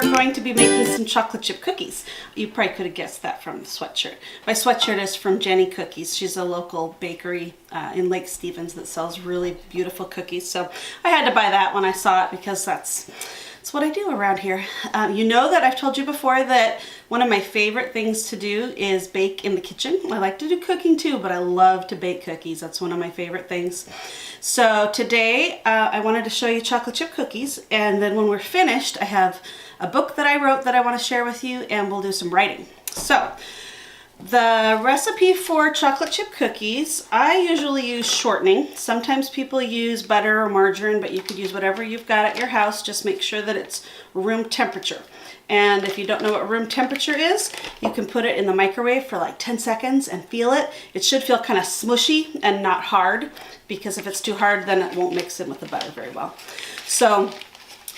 we're going to be making some chocolate chip cookies. You probably could have guessed that from the sweatshirt. My sweatshirt is from Jenny Cookies. She's a local bakery in Lake Stevens that sells really beautiful cookies. So I had to buy that when I saw it because that's what I do around here. You know that I've told you before that one of my favorite things to do is bake in the kitchen. I like to do cooking too, but I love to bake cookies. That's one of my favorite things. So today I wanted to show you chocolate chip cookies, and then when we're finished I have a book that I wrote that I want to share with you, and we'll do some writing. So the recipe for chocolate chip cookies, I usually use shortening. Sometimes people use butter or margarine, but you could use whatever you've got at your house. Just make sure that it's room temperature. And if you don't know what room temperature is, you can put it in the microwave for like 10 seconds and feel it. It should feel kind of smushy and not hard, because if it's too hard, then it won't mix in with the butter very well. So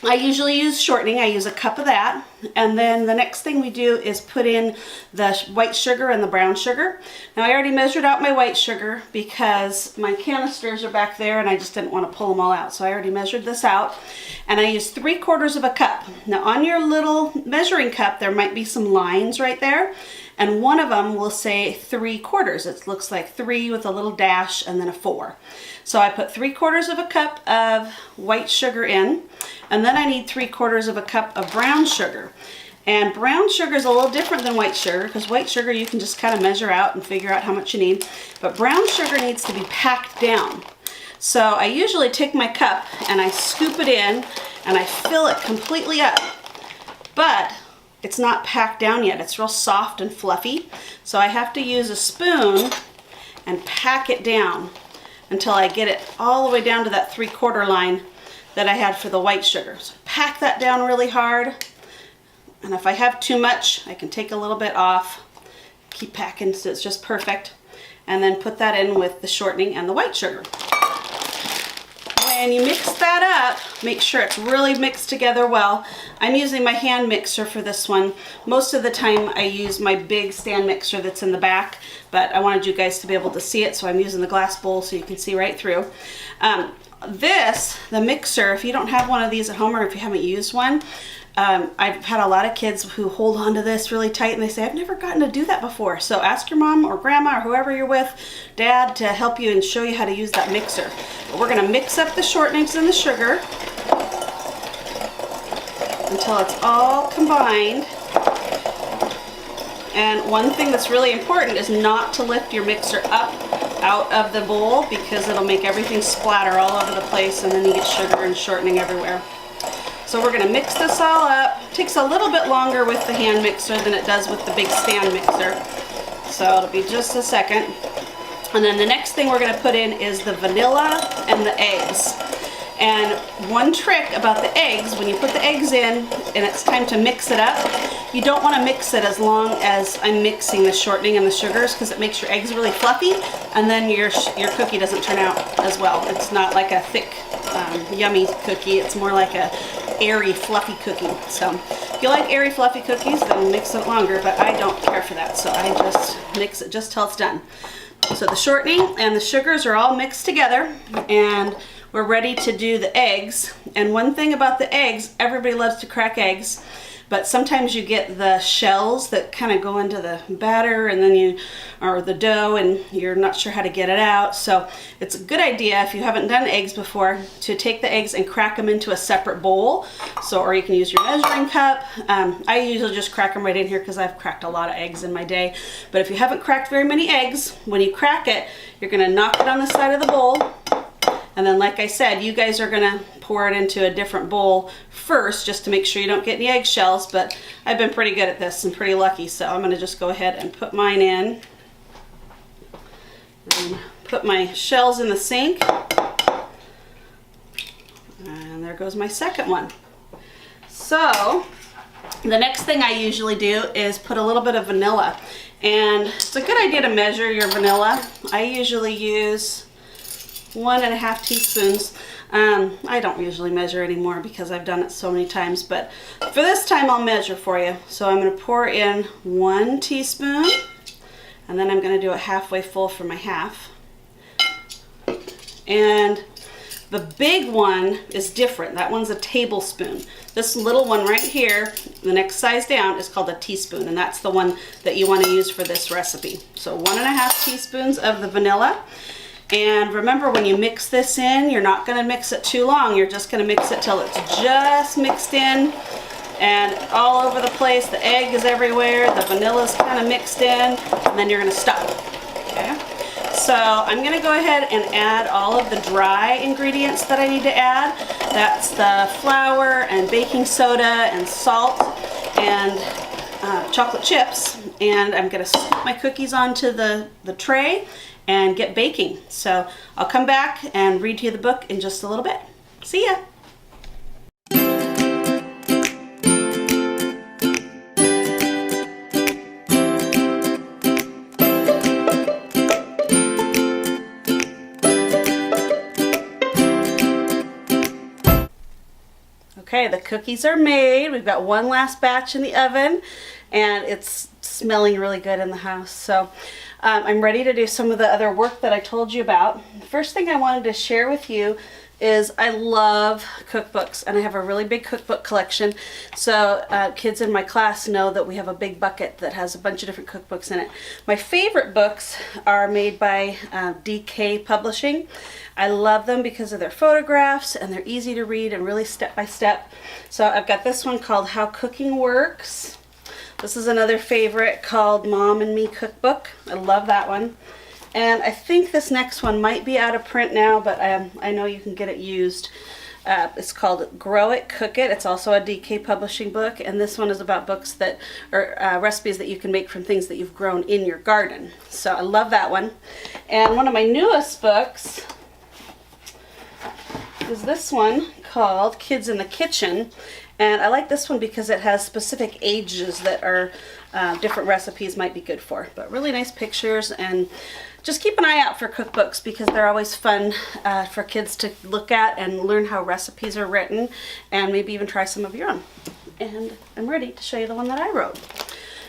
I usually use shortening. I use a cup of that, and then the next thing we do is put in the white sugar and the brown sugar. Now I already measured out my white sugar because my canisters are back there and I just didn't want to pull them all out. So I already measured this out, and I used 3/4 of a cup. Now on your little measuring cup there might be some lines right there, and one of them will say 3/4. It looks like 3 with a little dash and then a 4. So I put 3/4 of a cup of white sugar in, and then I need 3/4 of a cup of brown sugar. And brown sugar is a little different than white sugar, because white sugar you can just kind of measure out and figure out how much you need. But brown sugar needs to be packed down. So I usually take my cup and I scoop it in and I fill it completely up. But it's not packed down yet. It's real soft and fluffy. So I have to use a spoon and pack it down until I get it all the way down to that 3/4 line that I had for the white sugar. So pack that down really hard, and if I have too much I can take a little bit off, keep packing so it's just perfect, and then put that in with the shortening and the white sugar. When you mix that up, make sure it's really mixed together well. I'm using my hand mixer for this one. Most of the time I use my big stand mixer that's in the back, but I wanted you guys to be able to see it, so I'm using the glass bowl so you can see right through. The mixer, if you don't have one of these at home or if you haven't used one, I've had a lot of kids who hold on to this really tight and they say, I've never gotten to do that before. So ask your mom or grandma or whoever you're with, dad, to help you and show you how to use that mixer. But we're going to mix up the shortenings and the sugar until it's all combined. And one thing that's really important is not to lift your mixer up out of the bowl, because it'll make everything splatter all over the place and then you get sugar and shortening everywhere. So we're going to mix this all up. It takes a little bit longer with the hand mixer than it does with the big stand mixer. So it'll be just a second. And then the next thing we're going to put in is the vanilla and the eggs. And one trick about the eggs, when you put the eggs in and it's time to mix it up, you don't want to mix it as long as I'm mixing the shortening and the sugars, because it makes your eggs really fluffy and then your cookie doesn't turn out as well. It's not like a thick, yummy cookie. It's more like a airy, fluffy cookie. So if you like airy, fluffy cookies, then mix it longer, but I don't care for that, so I just mix it just till it's done. So the shortening and the sugars are all mixed together, and we're ready to do the eggs. And one thing about the eggs, everybody loves to crack eggs, but sometimes you get the shells that kind of go into the batter and then or the dough, and you're not sure how to get it out. So it's a good idea, if you haven't done eggs before, to take the eggs and crack them into a separate bowl. So, or you can use your measuring cup. I usually just crack them right in here because I've cracked a lot of eggs in my day. But if you haven't cracked very many eggs, when you crack it, you're going to knock it on the side of the bowl. And then, like I said, you guys are going to pour it into a different bowl first just to make sure you don't get any eggshells, but I've been pretty good at this and pretty lucky, so I'm going to just go ahead and put mine in. And put my shells in the sink. And there goes my second one. So the next thing I usually do is put a little bit of vanilla. And it's a good idea to measure your vanilla. I usually use 1.5 teaspoons. I don't usually measure anymore because I've done it so many times, but for this time I'll measure for you. So I'm going to pour in 1 teaspoon, and then I'm going to do it halfway full for my half. And The big one is different. That one's a tablespoon. This little one right here, the next size down, is called a teaspoon, and that's the one that you want to use for this recipe. So 1.5 teaspoons of the vanilla. And remember, when you mix this in, you're not going to mix it too long. You're just going to mix it till it's just mixed in and all over the place. The egg is everywhere. The vanilla's kind of mixed in, and then you're going to stop. Okay? So I'm going to go ahead and add all of the dry ingredients that I need to add. That's the flour and baking soda and salt and chocolate chips. And I'm going to scoop my cookies onto the tray and get baking. So I'll come back and read to you the book in just a little bit. See ya. Okay, the cookies are made. We've got one last batch in the oven, and it's smelling really good in the house. So I'm ready to do some of the other work that I told you about. The first thing I wanted to share with you is I love cookbooks, and I have a really big cookbook collection. So kids in my class know that we have a big bucket that has a bunch of different cookbooks in it. My favorite books are made by DK Publishing. I love them because of their photographs, and they're easy to read and really step by step. So I've got this one called How Cooking Works. This is another favorite called Mom and Me Cookbook. I love that one. And I think this next one might be out of print now, but I know you can get it used. It's called Grow It, Cook It. It's also a DK Publishing book, and this one is about books that are recipes that you can make from things that you've grown in your garden. So I love that one. And one of my newest books is this one called Kids in the Kitchen. And I like this one because it has specific ages that are different recipes might be good for. But really nice pictures, and just keep an eye out for cookbooks because they're always fun for kids to look at and learn how recipes are written, and maybe even try some of your own. And I'm ready to show you the one that I wrote.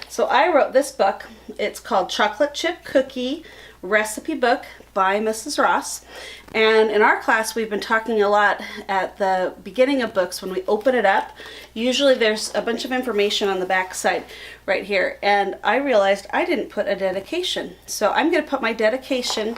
So I wrote this book. It's called Chocolate Chip Cookie Recipe Book by Mrs. Ross. And in our class, we've been talking a lot at the beginning of books when we open it up. Usually there's a bunch of information on the back side right here. And I realized I didn't put a dedication. So I'm going to put my dedication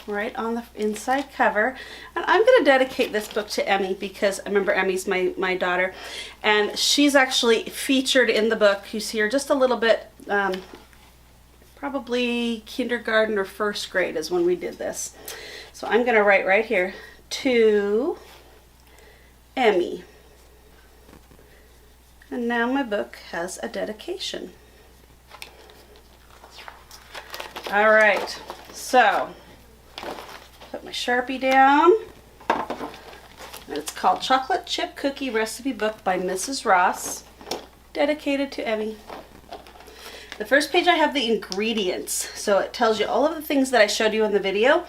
right on the inside cover. And I'm going to dedicate this book to Emmy because I remember Emmy's my daughter. And she's actually featured in the book. You see her just a little bit, probably kindergarten or first grade is when we did this. So I'm going to write right here, to Emmy. And now my book has a dedication. All right, so put my Sharpie down. And it's called Chocolate Chip Cookie Recipe Book by Mrs. Ross, dedicated to Emmy. The first page I have the ingredients. So it tells you all of the things that I showed you in the video.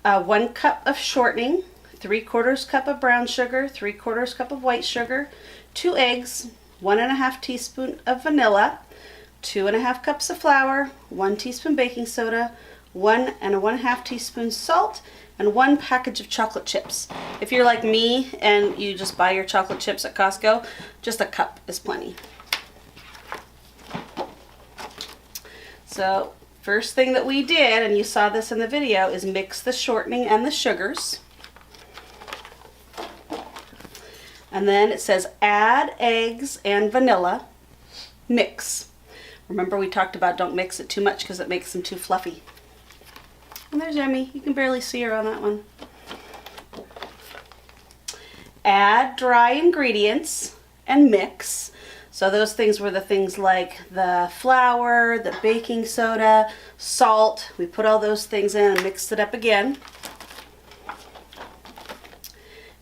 1 cup of shortening, 3/4 cup of brown sugar, 3/4 cup of white sugar, 2 eggs, 1.5 teaspoon of vanilla, 2.5 cups of flour, 1 teaspoon baking soda, 1 1/2 teaspoon salt, and 1 package of chocolate chips. If you're like me and you just buy your chocolate chips at Costco, just a cup is plenty. So first thing that we did, and you saw this in the video, is mix the shortening and the sugars. And then it says add eggs and vanilla, mix. Remember we talked about don't mix it too much because it makes them too fluffy. And there's Emmy. You can barely see her on that one. Add dry ingredients and mix. So those things were the things like the flour, the baking soda, salt. We put all those things in and mixed it up again.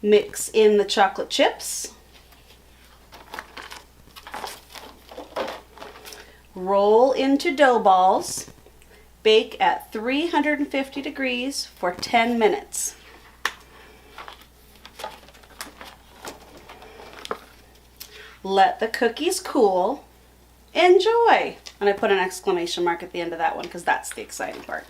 Mix in the chocolate chips. Roll into dough balls. Bake at 350 degrees for 10 minutes. Let the cookies cool. Enjoy! And I put an exclamation mark at the end of that one because that's the exciting part.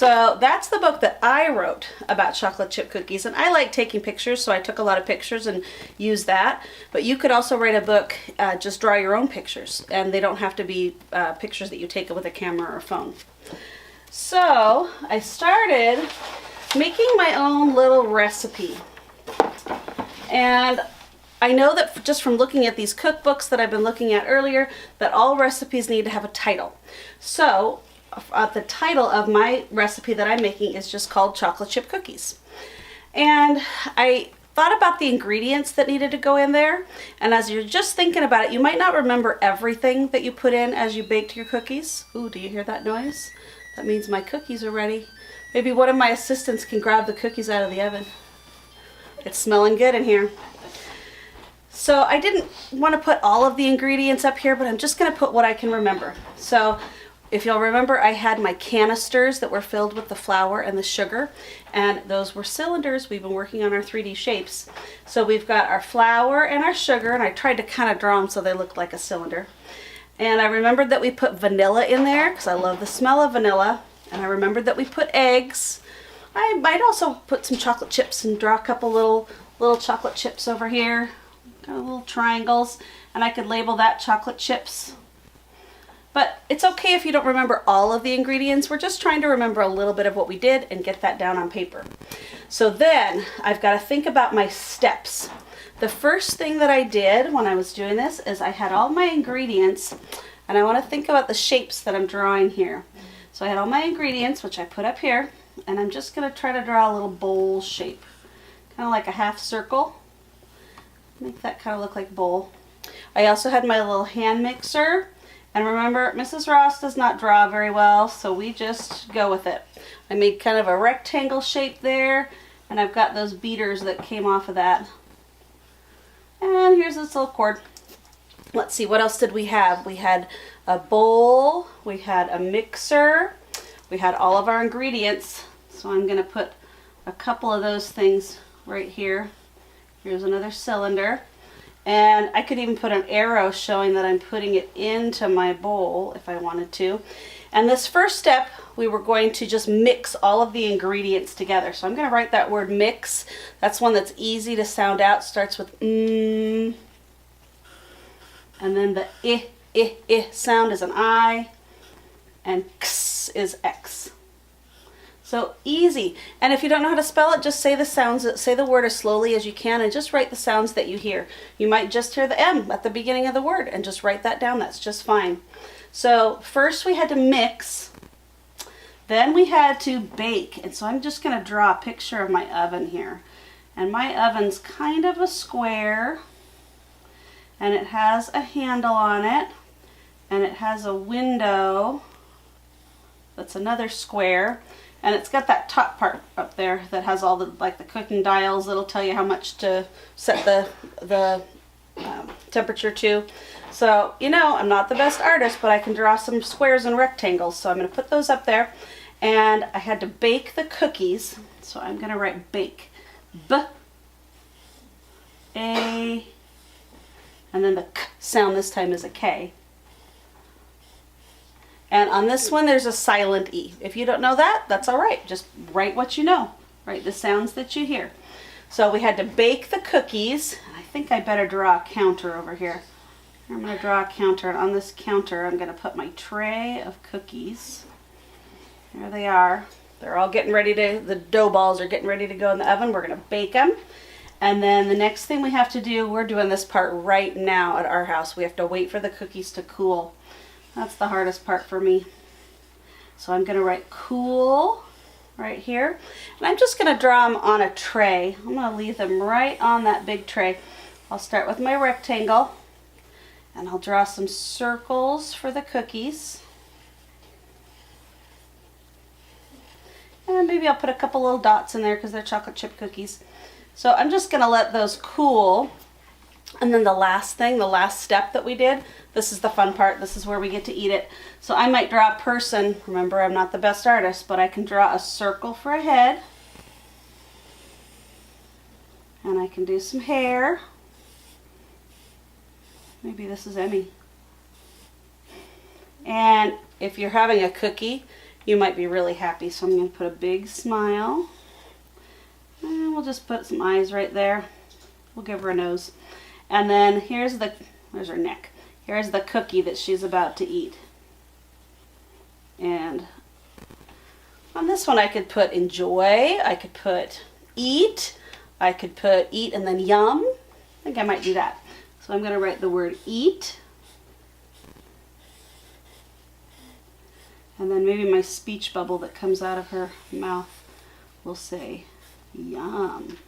So that's the book that I wrote about chocolate chip cookies, and I like taking pictures, so I took a lot of pictures and used that. But you could also write a book, just draw your own pictures, and they don't have to be pictures that you take with a camera or phone. So I started making my own little recipe, and I know that just from looking at these cookbooks that I've been looking at earlier, that all recipes need to have a title. So the title of my recipe that I'm making is just called chocolate chip cookies. And I thought about the ingredients that needed to go in there, and as you're just thinking about it, you might not remember everything that you put in as you baked your cookies. Ooh, do you hear that noise? That means my cookies are ready. Maybe one of my assistants can grab the cookies out of the oven. It's smelling good in here. So I didn't want to put all of the ingredients up here, but I'm just going to put what I can remember. So if you'll remember, I had my canisters that were filled with the flour and the sugar, and those were cylinders. We've been working on our 3D shapes. So we've got our flour and our sugar, and I tried to kind of draw them so they looked like a cylinder. And I remembered that we put vanilla in there because I love the smell of vanilla. And I remembered that we put eggs. I might also put some chocolate chips and draw a couple little chocolate chips over here, kind of little triangles, and I could label that chocolate chips. But it's okay if you don't remember all of the ingredients. We're just trying to remember a little bit of what we did and get that down on paper. So then I've got to think about my steps. The first thing that I did when I was doing this is I had all my ingredients, and I want to think about the shapes that I'm drawing here. So I had all my ingredients, which I put up here, and I'm just going to try to draw a little bowl shape, kind of like a half circle. Make that kind of look like a bowl. I also had my little hand mixer. And remember, Mrs. Ross does not draw very well, so we just go with it. I made kind of a rectangle shape there, and I've got those beaters that came off of that. And here's this little cord. Let's see, what else did we have? We had a bowl, we had a mixer, we had all of our ingredients. So I'm going to put a couple of those things right here. Here's another cylinder. And I could even put an arrow showing that I'm putting it into my bowl if I wanted to. And this first step, we were going to just mix all of the ingredients together. So I'm going to write that word mix. That's one that's easy to sound out. Starts with mm. And then the I sound is an I. And x is X. So easy. And if you don't know how to spell it, just say the sounds, say the word as slowly as you can, and just write the sounds that you hear. You might just hear the M at the beginning of the word and just write that down. That's just fine. So first we had to mix, then we had to bake. And so I'm just going to draw a picture of my oven here. And my oven's kind of a square, and it has a handle on it, and it has a window that's another square. And it's got that top part up there that has all the, like the cooking dials that'll tell you how much to set the temperature to. So, you know, I'm not the best artist, but I can draw some squares and rectangles. So I'm going to put those up there. And I had to bake the cookies. So I'm going to write bake. B-A. And then the K sound this time is a K. And on this one, there's a silent E. If you don't know that, that's all right. Just write what you know. Write the sounds that you hear. So we had to bake the cookies. I think I better draw a counter over here. I'm going to draw a counter. And on this counter, I'm going to put my tray of cookies. There they are. They're all getting ready to, the dough balls are getting ready to go in the oven. We're going to bake them. And then the next thing we have to do, we're doing this part right now at our house. We have to wait for the cookies to cool. That's the hardest part for me. So I'm going to write cool right here. And I'm just going to draw them on a tray. I'm going to leave them right on that big tray. I'll start with my rectangle. And I'll draw some circles for the cookies. And maybe I'll put a couple little dots in there because they're chocolate chip cookies. So I'm just going to let those cool. And then the last thing, the last step that we did, this is the fun part. This is where we get to eat it. So I might draw a person. Remember, I'm not the best artist, but I can draw a circle for a head. And I can do some hair. Maybe this is Emmy. And if you're having a cookie you might be really happy. So I'm going to put a big smile. And we'll just put some eyes right there. We'll give her a nose. And then here's her neck. Here's the cookie that she's about to eat. And on this one I could put enjoy, I could put eat, I could put eat and then yum. I think I might do that. So I'm going to write the word eat. And then maybe my speech bubble that comes out of her mouth will say yum.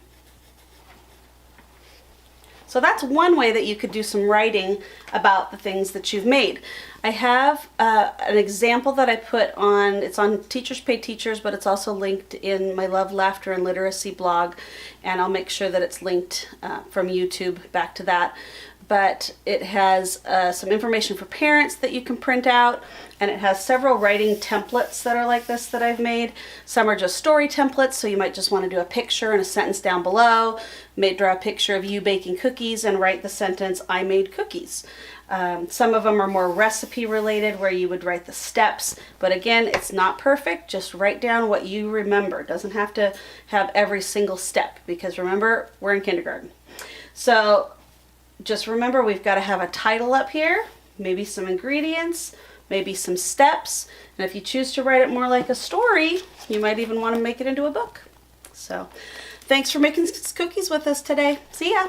So that's one way that you could do some writing about the things that you've made. I have an example that I put on, it's on Teachers Pay Teachers, but it's also linked in my Love, Laughter, and Literacy blog, and I'll make sure that it's linked from YouTube back to that. But it has some information for parents that you can print out, and it has several writing templates that are like this that I've made. Some are just story templates, so you might just want to do a picture and a sentence down below, draw a picture of you baking cookies and write the sentence, I made cookies. Some of them are more recipe related where you would write the steps, but again, it's not perfect. Just write down what you remember. It doesn't have to have every single step, because remember, we're in kindergarten. So just remember, we've got to have a title up here, maybe some ingredients, maybe some steps, and if you choose to write it more like a story, you might even want to make it into a book. So thanks for making cookies with us today. See ya!